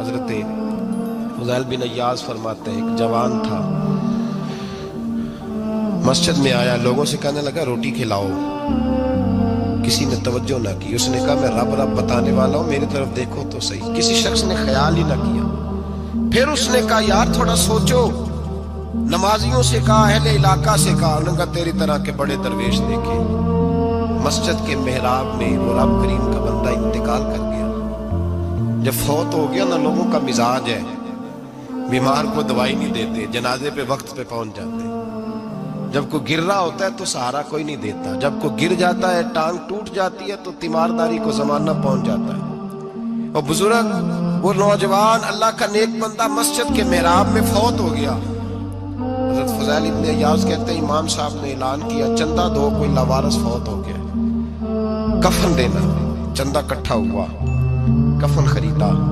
हजरत फुज़ैल बिन अय्याज़ फरमाते हैं, एक जवान था, मस्जिद में आया, लोगों से कहने लगा रोटी खिलाओ। किसी ने तवज्जो ना की। उसने कहा मैं रब रब बताने वाला हूं, मेरी तरफ देखो तो सही। किसी शख्स ने ख्याल ही ना किया। फिर उसने कहा यार थोड़ा सोचो। नमाजियों से कहा, अहले इलाका से कहा, उन्होंने कहा तेरी तरह के बड़े दरवेश देखे। मस्जिद के मेहराब में वो रब करीम का बंदा इंतकाल कर गया। जब फौत हो गया ना, लोगों का मिजाज है, बीमार को दवाई नहीं देते, जनाजे पे वक्त पे पहुंच जाते। जब कोई गिर रहा होता है तो सहारा कोई नहीं देता। जब कोई गिर जाता है, टांग टूट जाती है, तो तीमारदारी को जमाना पहुंच जाता है। और बुजुर्ग, वो नौजवान अल्लाह का नेक बंदा मस्जिद के मेहराब में फौत हो गया। हज़रत फुज़ैल इब्न अय्याज़ कहते हैं, इमाम साहब ने ऐलान किया चंदा दो, कोई लावारिस फौत हो गया, कफन देना। चंदा इकट्ठा हुआ, कफन खरीदा।